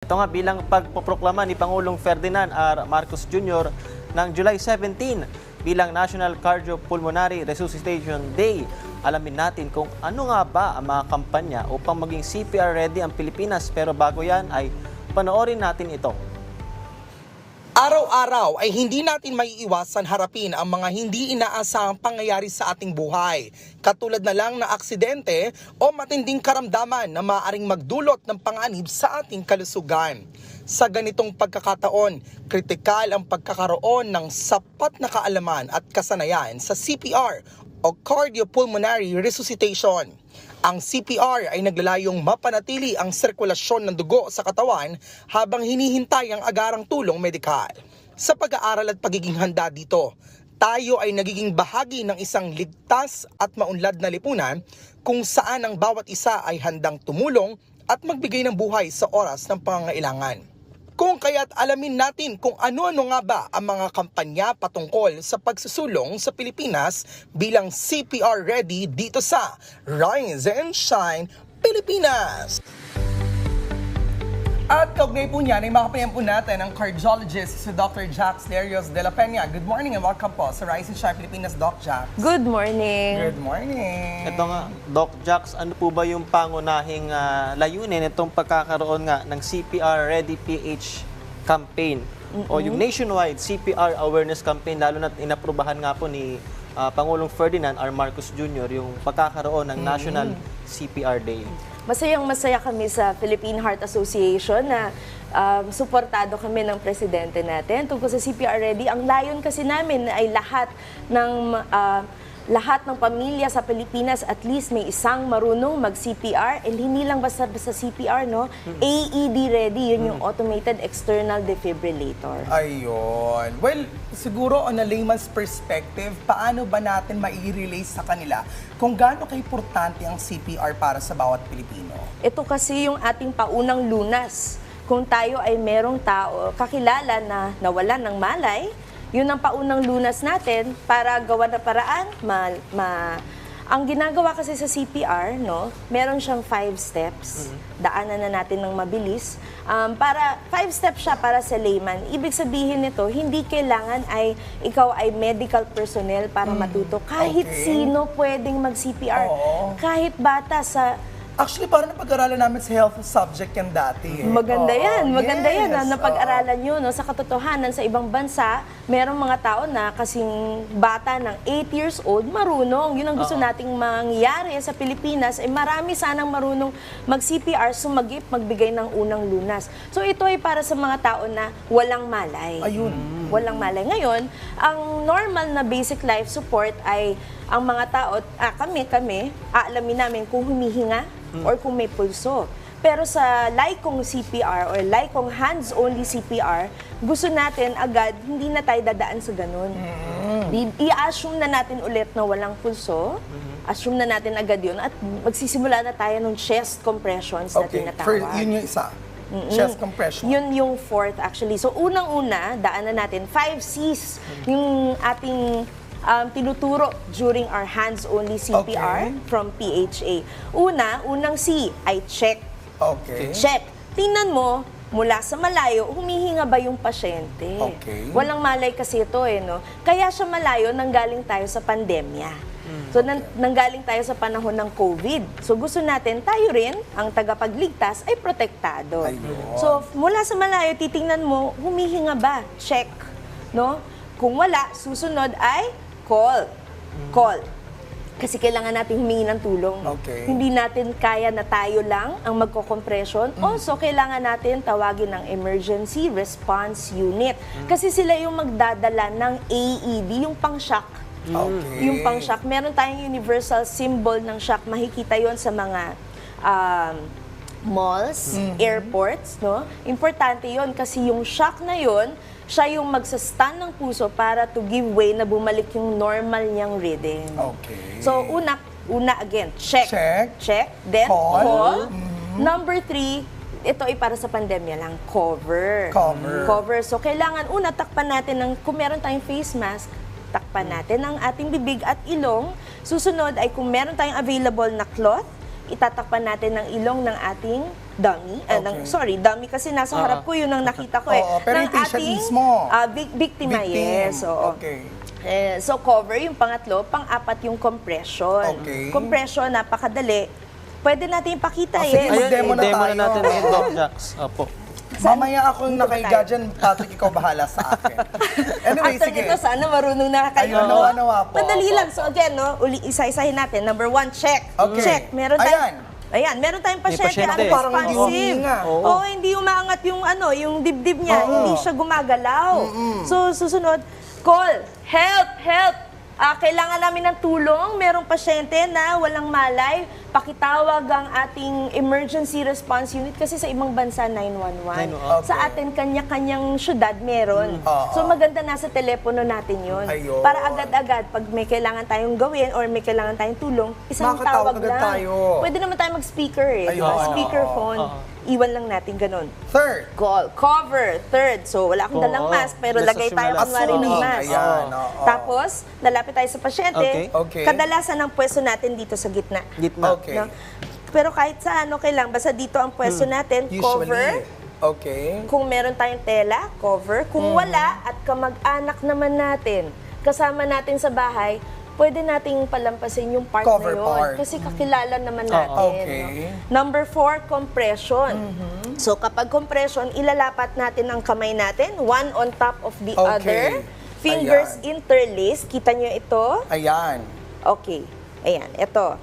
Ito nga bilang pagpoproklama ni Pangulong Ferdinand R. Marcos Jr. ng July 17 bilang National Cardiopulmonary Resuscitation Day. Alamin natin kung ano nga ba ang mga kampanya upang maging CPR ready ang Pilipinas. Pero bago yan ay panoorin natin ito. Araw-araw ay hindi natin maiiwasan harapin ang mga hindi inaasahang pangyayari sa ating buhay. Katulad na lang na aksidente o matinding karamdaman na maaaring magdulot ng panganib sa ating kalusugan. Sa ganitong pagkakataon, kritikal ang pagkakaroon ng sapat na kaalaman at kasanayan sa CPR o Cardiopulmonary Resuscitation. Ang CPR ay naglalayong mapanatili ang sirkulasyon ng dugo sa katawan habang hinihintay ang agarang tulong medikal. Sa pag-aaral at pagiging handa dito, tayo ay nagiging bahagi ng isang ligtas at maunlad na lipunan kung saan ang bawat isa ay handang tumulong at magbigay ng buhay sa oras ng pangangailangan. Kung kaya't alamin natin kung ano-ano nga ba ang mga kampanya patungkol sa pagsusulong sa Pilipinas bilang CPR ready dito sa Rise and Shine Pilipinas. At kaugnay po niyan ay makapayan po natin ang cardiologist si Dr. Jax Lerios de la Peña. Good morning and welcome po sa Rise and Shine Pilipinas, Doc Jax. Good morning. Good morning. Ito nga, Doc Jax, ano po ba yung pangunahing layunin itong pagkakaroon nga ng CPR Ready PH campaign o yung nationwide CPR awareness campaign, lalo na inaprubahan nga po ni Pangulong Ferdinand R. Marcos Jr. yung pagkakaroon ng National CPR Day? Masayang-masaya kami sa Philippine Heart Association na suportado kami ng presidente natin tungkol sa CPR Ready. Ang layon kasi namin ay lahat ng pamilya sa Pilipinas at least may isang marunong mag-CPR, and hindi lang basta CPR, no? AED ready, yun yung Automated External Defibrillator. Ayun. Well, siguro on a layman's perspective, paano ba natin mai-relate sa kanila kung gaano kaimportante ang CPR para sa bawat Pilipino? Ito kasi yung ating paunang lunas. Kung tayo ay merong tao, kakilala na nawalan ng malay, yun ang paunang lunas natin para gawa na paraan. Ang ginagawa kasi sa CPR, no, meron siyang 5 steps. Daanan na natin ng mabilis. 5 steps siya para sa layman. Ibig sabihin nito, hindi kailangan ay ikaw ay medical personnel para matuto. Kahit sino pwedeng mag-CPR. Kahit bata sa... Actually, parang napag-aralan namin sa health subject yan dati. Maganda yan. Maganda yan. Yes. Napag-aralan nyo. No? Sa katotohanan, sa ibang bansa, merong mga tao na kasing bata ng 8 years old, marunong. Yun ang gusto nating mangyari sa Pilipinas. Marami sanang marunong mag-CPR, sumagip, magbigay ng unang lunas. So ito ay para sa mga tao na walang malay. Ayun. Walang malay. Ngayon, ang normal na basic life support ay ang mga tao, kami, aalamin namin kung humihinga or kung may pulso. Pero sa laikong CPR or laikong hands-only CPR, gusto natin agad, hindi na tayo dadaan sa ganun. I-assume na natin ulit na walang pulso, assume na natin agad yun, at magsisimula na tayo ng chest compressions na tinatawag. Yun yung isa. Chest compression. Yun yung 4th actually. So unang-una, daanan natin 5 C's yung ating tinuturo during our hands-only CPR from PHA. Unang C ay check. Okay. Check. Tingnan mo, mula sa malayo, humihinga ba yung pasyente? Okay. Walang malay kasi ito no? Kaya siya malayo, nanggaling tayo sa pandemya. So, nanggaling tayo sa panahon ng COVID. So, gusto natin, tayo rin, ang tagapagligtas, ay protektado. Ayun. So, mula sa malayo, titingnan mo, humihinga ba? Check. No? Kung wala, susunod ay call. Call. Kasi kailangan natin humingi ng tulong. Okay. Hindi natin kaya na tayo lang ang magko-compression. Also, kailangan natin tawagin ng Emergency Response Unit. Kasi sila yung magdadala ng AED, yung pang-shock. Okay. Yung pang-shock. Meron tayong universal symbol ng shock. Makikita yon sa mga malls, airports. No? Importante yon kasi yung shock na yon, siya yung magsa-stand ng puso para to give way na bumalik yung normal niyang rhythm. Okay. So, una again, check. Check. Then, call. Number 3, ito ay para sa pandemya lang, cover. Cover. So, kailangan una, takpan natin kung meron tayong face mask, takpan natin ang ating bibig at ilong. Susunod ay kung meron tayong available na cloth, itatakpan natin ng ilong ng ating dummy. Okay. Dummy kasi nasa harap ko, yun ang nakita ko eh. Oo, pero yung patient mismo. Biktima, yes. Oo. Okay. So cover yung pangatlo, pang-apat yung compression. Okay. Compression, napakadali. Pwede natin ipakita Sige, eh. mag-demo na i-demo tayo. na natin ngayon, Doc Jax. Opo. Mamaya ako yung Dito ba nakahiga tayo? dyan, Patrick, ikaw bahala sa akin. Anyway, After sige. nito, sana marunong na kayo. Ayun, nawa po. Madali Opo, lang. So again, isa-isahin natin. Number 1, check. Okay. Check. Meron tayong... Ayan, meron tayong May pasyente, pasyente. Parang hindi unresponsive. humihinga. Oo, hindi umaangat yung dibdib niya. Oo. Hindi siya gumagalaw. So, susunod, call, help. Kailangan namin ng tulong. Merong pasyente na walang malay. Pakitawag ang ating emergency response unit kasi sa ibang bansa 911. Okay. Sa atin, kanya-kanyang syudad meron. So maganda nasa telepono natin yun. Ayun. Para agad-agad, pag may kailangan tayong gawin or may kailangan tayong tulong, isang Makakatawag tawag agad lang. tayo. Pwede naman tayo mag-speaker eh. Ayun. Diba? Speakerphone. Iwan lang natin ganun. Third. Call. Cover. Third. So, wala akong dalang Oo. mask, pero Just lagay tayo assume kunwari ng assuming. mask. Ayan, Oo. oo. Tapos, lalapit tayo sa pasyente. Okay. Kadalasan ang pwesto natin dito sa gitna. Gitna. Okay. No? Pero kahit saan, okay lang. Basta dito ang pwesto natin, cover. Usually. Okay. Kung meron tayong tela, cover. Kung wala, at kamag-anak naman natin, kasama natin sa bahay, pwede nating palampasin yung part Cover na yun. part. Kasi kakilala naman natin. Okay. No? Number 4, compression. So kapag compression, ilalapat natin ang kamay natin, one on top of the Okay. other. Fingers interlaced. Kita nyo ito? Ayan. Okay. Ayan, ito.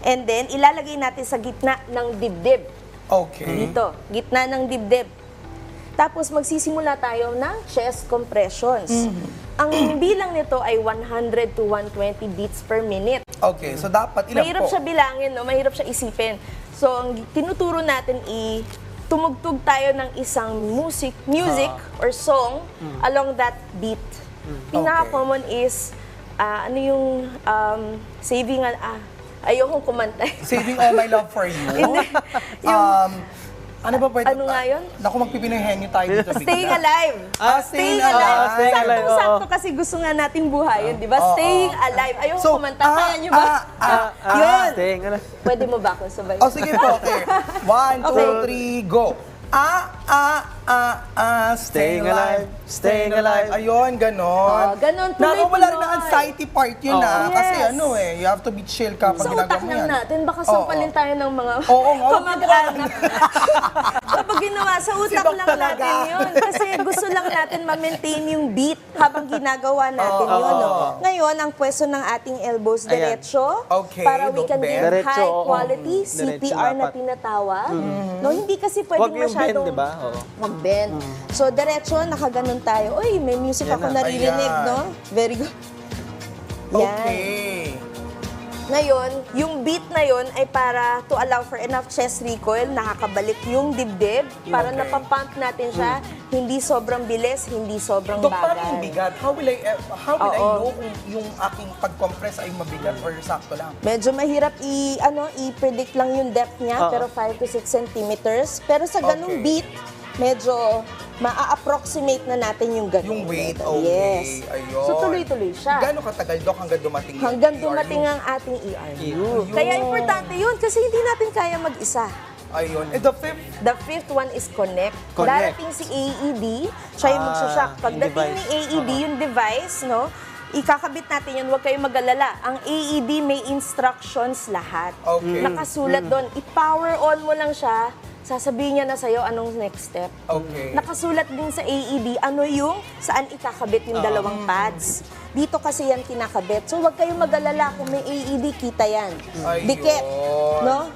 And then, ilalagay natin sa gitna ng dibdib. Okay. Dito, gitna ng dibdib. Tapos magsisimula tayo ng chest compressions. Ang bilang nito ay 100 to 120 beats per minute. Okay, so dapat ilan Mahirap po? siya bilangin, no? Mahirap siya isipin. So, ang tinuturo natin tumugtog tayo ng isang music or song along that beat. Pinaka-common is, ano yung saving, ayokong kumanta. Saving all my love for you. Hindi. Yung- ano ba pwede? Ano nga yun? Naku, magpipinoy henyo tayo dito. Staying bigla. alive. Staying alive. Staying alive, oo. Saktong-sakto kasi gusto nga nating buhayin, di ba? Staying alive. Ayoko So, kumanta. Kaya nyo ba? Yun. Staying alive. Pwede mo ba akong sabay? Oh, sige po, okay. 1, 2, 3, go. Staying alive. Staying alive. Ayun, ganon. Oh, ganon, tuloy-tuloy. Nakawala rin ang anxiety part yun Yes. Kasi ano you have to be chill kapag Sa ginagawa utak mo lang yan. natin, baka sampalin tayo ng mga Oo nga. kamag-anak. Kapag ginawa, sa utak Doc lang talaga. natin yun. Kasi gusto lang natin ma-maintain yung beat habang ginagawa natin yun. No? Ngayon, ang pwesto ng ating elbows Ayan. diretso Okay, para we can don't give bend. Diretso, high oo. quality Diretso CPR na dapat. tinatawag. No, hindi kasi Huwag pwedeng yung bend, masyadong di ba? Oo. mag-bend. So, diretso, nakaganon tayo. Uy, may music Yan ako na. naririnig, Ayan. no? Very good. Yan. Okay. Ngayon, yung beat na yon ay para to allow for enough chest recoil, nakakabalik yung dibdib para Okay. napapump natin siya, hindi sobrang bilis, hindi sobrang Dok, parang yung bagal. bigat. How will I Oo. know kung yung aking pag-compress ay mabigat or sakto lang? Medyo mahirap i-predict lang yung depth niya, Oo. pero 5 to 6 centimeters. Pero sa ganung Okay. beat, medyo ma-approximate na natin yung ganun. Yung weight, Yes. okay. Ayun. So tuloy-tuloy siya. Gano'ng katagal, Dok, hanggang dumating yung Hanggang ERU? dumating ang ating ERU. Ayun. Kaya importante yun kasi hindi natin kaya mag-isa. Ayun. And the fifth, The fifth one is connect. Connect. Darating si AED, siya yung magsushock. yung Pagdating ni device. AED, yung device, no, ikakabit natin yun, huwag kayong mag-alala. Ang AED may instructions lahat. Okay. Nakasulat doon. I-power on mo lang siya, sasabihin niya na sa'yo anong next step. okay. Nakasulat din sa AED, ano yung saan ikakabit yung dalawang pads. Dito kasi yan kinakabit. So huwag kayong mag-alala kung may AED, kita yan. Ayun. Dikit. No?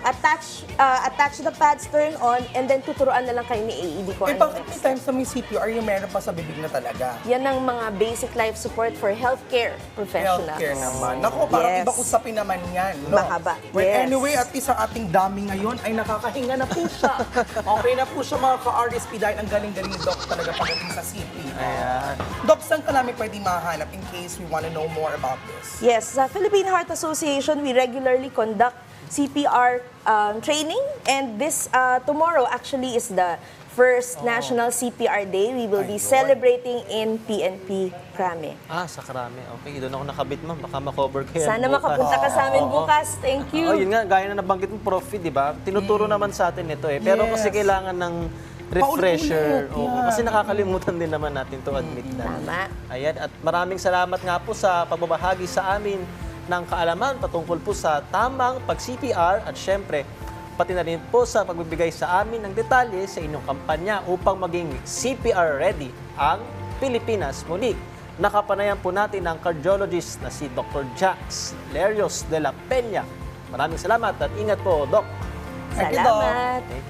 Attach the pads, turn on, and then tuturuan na lang kayo ni AED kung ano Bakit may next. times sa may CPR yung meron pa sa bibig na talaga? Yan ang mga basic life support for healthcare professionals. Healthcare naman. Naku, parang Yes. ibang usapin naman yan. No? Mahaba. Well, Yes. anyway, at least ang ating dami ngayon ay nakakahinga na po siya. Okay na po siya mga ka-RSP dahil ang galing-galing ni Doc talaga pagdating sa CPR. Ayan. Doc, saan ka namin pwede mahanap in case we want to know more about this? Yes, sa Philippine Heart Association, we regularly conduct CPR training, and this tomorrow actually is the first National CPR Day, we will be celebrating in PNP Krame. Sa Krame. Okay, doon ako nakabit, ma'am. Baka makover ko yan Sana bukas. makapunta ka sa amin Oo. bukas. Thank you. Yun nga, gaya na nabanggit mo, Prof, di ba? Tinuturo naman sa atin ito eh. Pero kasi kailangan ng refresher. Paulit-ulit, Oo, kasi nakakalimutan din naman natin to admit na. Tama. Ayan, at maraming salamat nga po sa pagbabahagi sa amin ng kaalaman patungkol po sa tamang pag-CPR at syempre, pati na rin po sa pagbibigay sa amin ng detalye sa inyong kampanya upang maging CPR ready ang Pilipinas. Muli, nakapanayan po natin ang cardiologist na si Dr. Jax Lerios de la Peña. Maraming salamat at ingat po, Doc. Thank you, Doc. Salamat. Thank you.